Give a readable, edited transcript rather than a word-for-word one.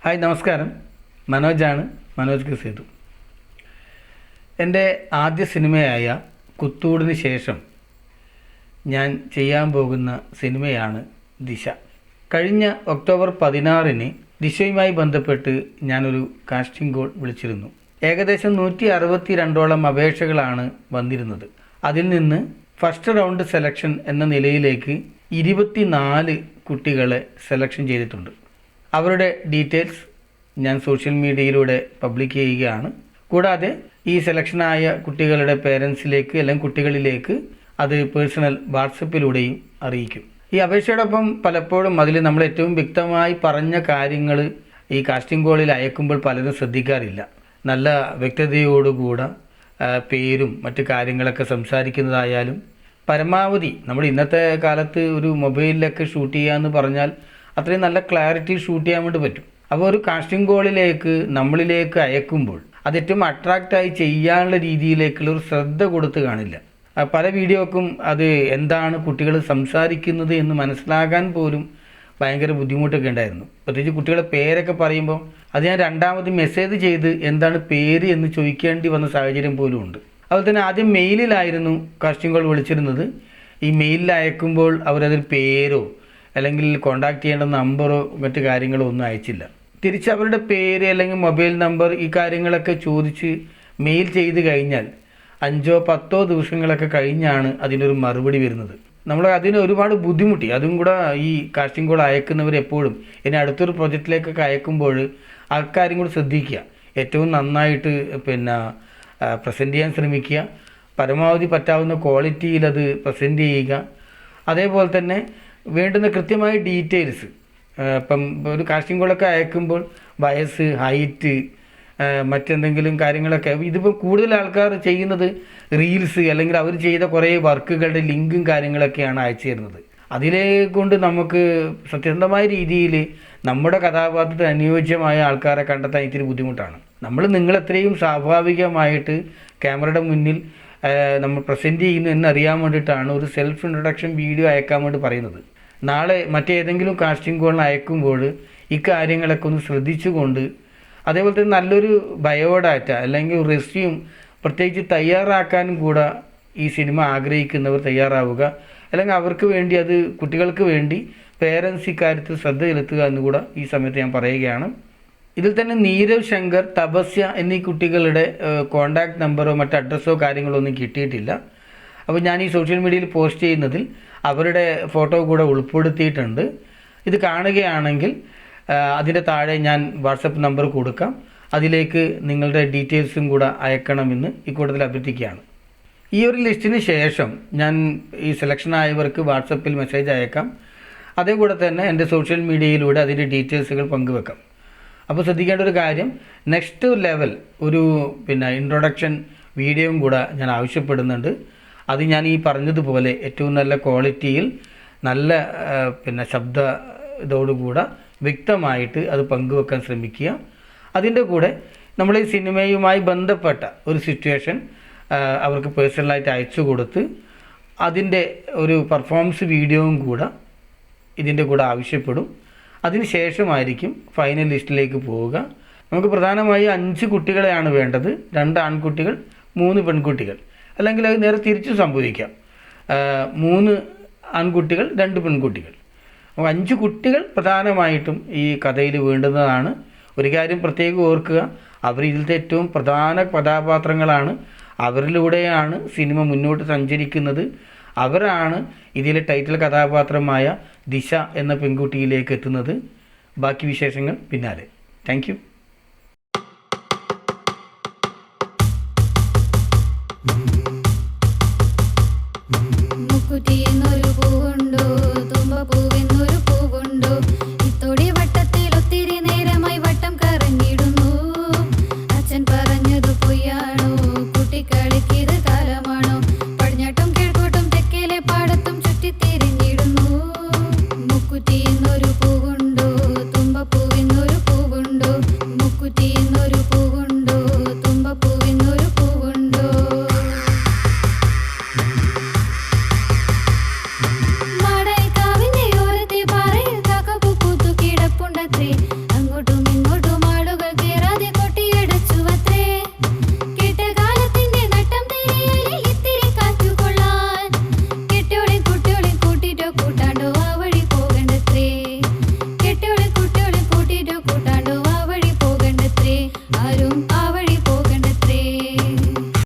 Hi നമസ്കാരം, മനോജാണ്. Manoj K Sethu. എൻ്റെ ആദ്യ സിനിമയായ കുത്തൂടിന് ശേഷം ഞാൻ ചെയ്യാൻ പോകുന്ന സിനിമയാണ് ദിശ. കഴിഞ്ഞ ഒക്ടോബർ 16 ദിശയുമായി ബന്ധപ്പെട്ട് ഞാനൊരു കാസ്റ്റിംഗ് കോൾ വിളിച്ചിരുന്നു. ഏകദേശം 162ഓളം അപേക്ഷകളാണ് വന്നിരുന്നത്. അതിൽ നിന്ന് ഫസ്റ്റ് റൗണ്ട് സെലക്ഷൻ എന്ന നിലയിലേക്ക് 24 കുട്ടികളെ സെലക്ഷൻ ചെയ്തിട്ടുണ്ട്. അവരുടെ ഡീറ്റെയിൽസ് ഞാൻ സോഷ്യൽ മീഡിയയിലൂടെ പബ്ലിക് ചെയ്യുകയാണ്. കൂടാതെ ഈ സെലക്ഷനായ കുട്ടികളുടെ പേരൻസിലേക്ക് അല്ലെങ്കിൽ കുട്ടികളിലേക്ക് അത് പേഴ്സണൽ വാട്സപ്പിലൂടെയും അറിയിക്കും. ഈ അപേക്ഷയോടൊപ്പം പലപ്പോഴും അതിൽ നമ്മൾ ഏറ്റവും വ്യക്തമായി പറഞ്ഞ കാര്യങ്ങൾ ഈ കാസ്റ്റിംഗ് കോളിൽ അയക്കുമ്പോൾ പലരും ശ്രദ്ധിക്കാറില്ല. നല്ല വ്യക്തതയോടുകൂടെ പേരും മറ്റു കാര്യങ്ങളൊക്കെ സംസാരിക്കുന്നതായാലും പരമാവധി നമ്മൾ ഇന്നത്തെ കാലത്ത് ഒരു മൊബൈലിലൊക്കെ ഷൂട്ട് ചെയ്യാമെന്ന് പറഞ്ഞാൽ അത്രയും നല്ല ക്ലാരിറ്റി ഷൂട്ട് ചെയ്യാൻ വേണ്ടി പറ്റും. അപ്പോൾ ഒരു കാസ്റ്റിംഗ് കോളിലേക്ക് നമ്മളിലേക്ക് അയക്കുമ്പോൾ അത് ഏറ്റവും അട്രാക്റ്റായി ചെയ്യാനുള്ള രീതിയിലേക്കുള്ള ഒരു ശ്രദ്ധ കൊടുത്ത് കാണില്ല. പല വീഡിയോക്കും അത് എന്താണ് കുട്ടികൾ സംസാരിക്കുന്നത് എന്ന് മനസ്സിലാകാൻ പോലും ഭയങ്കര ബുദ്ധിമുട്ടൊക്കെ ഉണ്ടായിരുന്നു. പ്രത്യേകിച്ച് കുട്ടികളുടെ പേരൊക്കെ പറയുമ്പോൾ അത് ഞാൻ രണ്ടാമത് മെസ്സേജ് ചെയ്ത് എന്താണ് പേര് എന്ന് ചോദിക്കേണ്ടി വന്ന സാഹചര്യം പോലും ഉണ്ട്. അതുപോലെ തന്നെ ആദ്യം മെയിലിലായിരുന്നു കാസ്റ്റിംഗ് കോൾ വിളിച്ചിരുന്നത്. ഈ മെയിലിൽ അയക്കുമ്പോൾ അവരതിൽ പേരോ അല്ലെങ്കിൽ കോൺടാക്റ്റ് ചെയ്യേണ്ട നമ്പറോ മറ്റു കാര്യങ്ങളോ ഒന്നും അയച്ചില്ല. തിരിച്ച് അവരുടെ പേര് അല്ലെങ്കിൽ മൊബൈൽ നമ്പർ ഈ കാര്യങ്ങളൊക്കെ ചോദിച്ച് മെയിൽ ചെയ്ത് കഴിഞ്ഞാൽ 5-10 ദിവസങ്ങളൊക്കെ കഴിഞ്ഞാണ് അതിനൊരു മറുപടി വരുന്നത്. നമ്മൾ അതിന് ഒരുപാട് ബുദ്ധിമുട്ടി. അതും കൂടെ ഈ കാസ്റ്റിംഗ് കോൾ അയക്കുന്നവർ എപ്പോഴും ഇനി അടുത്തൊരു പ്രൊജക്റ്റിലേക്കൊക്കെ അയക്കുമ്പോൾ ആൾക്കാരും കൂടി ശ്രദ്ധിക്കുക. ഏറ്റവും നന്നായിട്ട് പ്രസൻറ്റ് ചെയ്യാൻ ശ്രമിക്കുക. പരമാവധി പറ്റാവുന്ന ക്വാളിറ്റിയിൽ അത് പ്രസൻറ്റ് ചെയ്യുക. അതേപോലെ തന്നെ വേണ്ടുന്ന കൃത്യമായ ഡീറ്റെയിൽസ്. ഇപ്പം ഒരു കാസ്റ്റിംഗ് കോളൊക്കെ അയക്കുമ്പോൾ വയസ്സ്, ഹൈറ്റ്, മറ്റെന്തെങ്കിലും കാര്യങ്ങളൊക്കെ ഇതിപ്പോൾ കൂടുതൽ ആൾക്കാർ ചെയ്യുന്നത് റീൽസ് അല്ലെങ്കിൽ അവർ ചെയ്ത കുറേ വർക്കുകളുടെ ലിങ്കും കാര്യങ്ങളൊക്കെയാണ് അയച്ചു തരുന്നത്. അതിലെ കൊണ്ട് നമുക്ക് സത്യസന്ധമായ രീതിയിൽ നമ്മുടെ കഥാപാത്രത്തിന് അനുയോജ്യമായ ആൾക്കാരെ കണ്ടെത്താൻ ഇത്തിരി ബുദ്ധിമുട്ടാണ്. നിങ്ങളെത്രയും സ്വാഭാവികമായിട്ട് ക്യാമറയുടെ മുന്നിൽ നമ്മൾ പ്രസൻറ്റ് ചെയ്യുന്നു എന്നറിയാൻ വേണ്ടിയിട്ടാണ് ഒരു സെൽഫ് ഇൻട്രൊഡക്ഷൻ വീഡിയോ അയക്കാൻ വേണ്ടി പറയുന്നത്. നാളെ മറ്റേതെങ്കിലും കാസ്റ്റിംഗ് കോളിന് അയക്കുമ്പോൾ ഇക്കാര്യങ്ങളൊക്കെ ഒന്ന് ശ്രദ്ധിച്ചുകൊണ്ട് അതേപോലെ തന്നെ നല്ലൊരു ബയോഡാറ്റ അല്ലെങ്കിൽ റെസ്യൂം പ്രത്യേകിച്ച് തയ്യാറാക്കാനും കൂടെ ഈ സിനിമ ആഗ്രഹിക്കുന്നവർ തയ്യാറാവുക. അല്ലെങ്കിൽ അവർക്ക് വേണ്ടി അത് കുട്ടികൾക്ക് വേണ്ടി പേരൻസ് ഇക്കാര്യത്തിൽ ശ്രദ്ധ ചെലുത്തുക എന്നുകൂടെ ഈ സമയത്ത് ഞാൻ പറയുകയാണ്. ഇതിൽ തന്നെ നീരവ് ശങ്കർ, തപസ്യ എന്നീ കുട്ടികളുടെ കോൺടാക്റ്റ് നമ്പറോ മറ്റ് അഡ്രസ്സോ കാര്യങ്ങളോ ഒന്നും കിട്ടിയിട്ടില്ല. അപ്പോൾ ഞാൻ ഈ സോഷ്യൽ മീഡിയയിൽ പോസ്റ്റ് ചെയ്യുന്നതിൽ അവരുടെ ഫോട്ടോ കൂടെ ഉൾപ്പെടുത്തിയിട്ടുണ്ട്. ഇത് കാണുകയാണെങ്കിൽ അതിൻ്റെ താഴെ ഞാൻ വാട്സപ്പ് നമ്പർ കൊടുക്കാം. അതിലേക്ക് നിങ്ങളുടെ ഡീറ്റെയിൽസും കൂടെ അയക്കണമെന്ന് ഇക്കൂട്ടത്തിൽ അഭ്യർത്ഥിക്കുകയാണ്. ഈ ഒരു ലിസ്റ്റിന് ശേഷം ഞാൻ ഈ സെലക്ഷൻ ആയവർക്ക് വാട്സപ്പിൽ മെസ്സേജ് അയക്കാം. അതേകൂടെ തന്നെ എൻ്റെ സോഷ്യൽ മീഡിയയിലൂടെ അതിൻ്റെ ഡീറ്റെയിൽസുകൾ പങ്കുവെക്കാം. അപ്പോൾ ശ്രദ്ധിക്കേണ്ട ഒരു കാര്യം, നെക്സ്റ്റ് ലെവൽ ഒരു ഇൻട്രൊഡക്ഷൻ വീഡിയോയും കൂടെ ഞാൻ ആവശ്യപ്പെടുന്നുണ്ട്. അത് ഞാൻ ഈ പറഞ്ഞതുപോലെ ഏറ്റവും നല്ല ക്വാളിറ്റിയിൽ നല്ല ശബ്ദ ഇതോടുകൂടെ വ്യക്തമായിട്ട് അത് പങ്കുവെക്കാൻ ശ്രമിക്കുക. അതിൻ്റെ കൂടെ നമ്മൾ ഈ സിനിമയുമായി ബന്ധപ്പെട്ട ഒരു സിറ്റുവേഷൻ അവർക്ക് പേഴ്സണലായിട്ട് അയച്ചു കൊടുത്ത് അതിൻ്റെ ഒരു പെർഫോമൻസ് വീഡിയോയും കൂടെ ഇതിൻ്റെ കൂടെ ആവശ്യപ്പെടും. അതിന് ശേഷമായിരിക്കും ഫൈനൽ ലിസ്റ്റിലേക്ക് പോവുക. നമുക്ക് പ്രധാനമായി 5 കുട്ടികളെയാണ് വേണ്ടത്. 2 ആൺകുട്ടികൾ, 3 പെൺകുട്ടികൾ. അല്ലെങ്കിൽ അത് നേരെ തിരിച്ചു സംഭവിക്കാം. 3 ആൺകുട്ടികൾ, 2 പെൺകുട്ടികൾ. അപ്പോൾ 5 കുട്ടികൾ പ്രധാനമായിട്ടും ഈ കഥയിൽ വേണ്ടുന്നതാണ്. ഒരു കാര്യം പ്രത്യേകം ഓർക്കുക, അവർ ഇതിലത്തെ ഏറ്റവും പ്രധാന കഥാപാത്രങ്ങളാണ്. അവരിലൂടെയാണ് സിനിമ മുന്നോട്ട് സഞ്ചരിക്കുന്നത്. അവരാണ് ഇതിലെ ടൈറ്റിൽ കഥാപാത്രമായ ദിശ എന്ന പെൺകുട്ടിയിലേക്ക് എത്തുന്നത്. ബാക്കി വിശേഷങ്ങൾ പിന്നാലെ. Thank you.